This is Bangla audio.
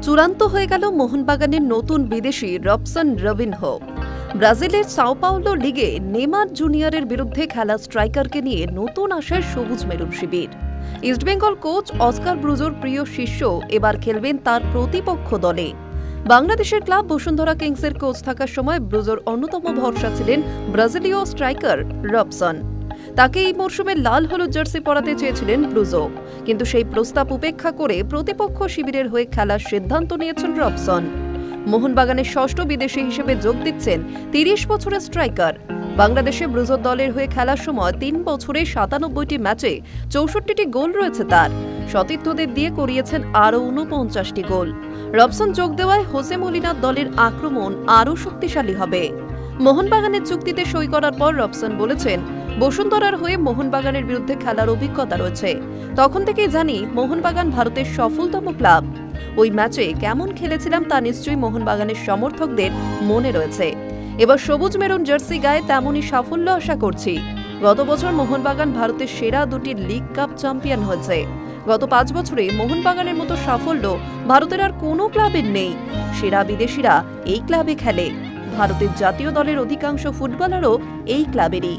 চূড়ান্ত হয়ে গেল মোহনবাগানের নতুন বিদেশি রবসন রবিনহো। ব্রাজিলের সাও পাওলো লিগে নেইমার জুনিয়রের বিরুদ্ধে খেলা স্ট্রাইকারকে নিয়ে নতুন আশার সবুজ মেরুন শিবির। ইস্টবেঙ্গল কোচ অস্কার ব্রুজোর প্রিয় শিষ্য এবার খেলবেন তার প্রতিপক্ষ দলে। বাংলাদেশের ক্লাব বসুন্ধরা কিংসের কোচ থাকার সময় ব্রুজোর অন্যতম ভরসা ছিলেন ব্রাজিলীয় স্ট্রাইকার রবসন। তাকে এই মরশুমে লাল হলুদ জার্সি পরাতে চেয়েছিলেন ব্রুজো, কিন্তু সেই প্রস্তাব উপেক্ষা করে প্রতিপক্ষ শিবিরের হয়ে খেলার সিদ্ধান্ত নিয়েছেন রবসন। মোহনবাগানের ষষ্ঠ বিদেশি হিসেবে যোগ দিচ্ছেন ৩০ বছরের স্ট্রাইকার। বাংলাদেশে ব্রুজোর দলের হয়ে খেলার সময় ৩ বছরে ৯৭টি ম্যাচে ৬৪টি গোল রয়েছে তার। সতীর্থদের দিয়ে করিয়েছেন আরও ৪৯টি গোল। রবসন যোগ দেওয়ায় হোসে মলিনার দলের আক্রমণ আরও শক্তিশালী হবে। মোহনবাগানের চুক্তিতে সই করার পর রবসন বলেছেন, বসুন্ধরার হয়ে মোহনবাগানের বিরুদ্ধে খেলার অভিজ্ঞতা রয়েছে। তখন থেকেই জানি মোহনবাগান ভারতের সফলতম ক্লাব। ওই ম্যাচে কেমন খেলেছিলাম তা নিশ্চয়ই মোহনবাগানের সমর্থকদের মনে রয়েছে। এবার সবুজ মেরুন জার্সি গায়ে তেমনই সাফল্য আশা করছি। গত বছর মোহনবাগান ভারতের সেরা দুটি লিগ কাপ চ্যাম্পিয়ন হয়েছে। গত ৫ বছরে মোহনবাগানের মতো সাফল্য ভারতের আর কোনো ক্লাবের নেই। সেরা বিদেশিরা এই ক্লাবে খেলে। ভারতের জাতীয় দলের অধিকাংশ ফুটবলারও এই ক্লাবেরই।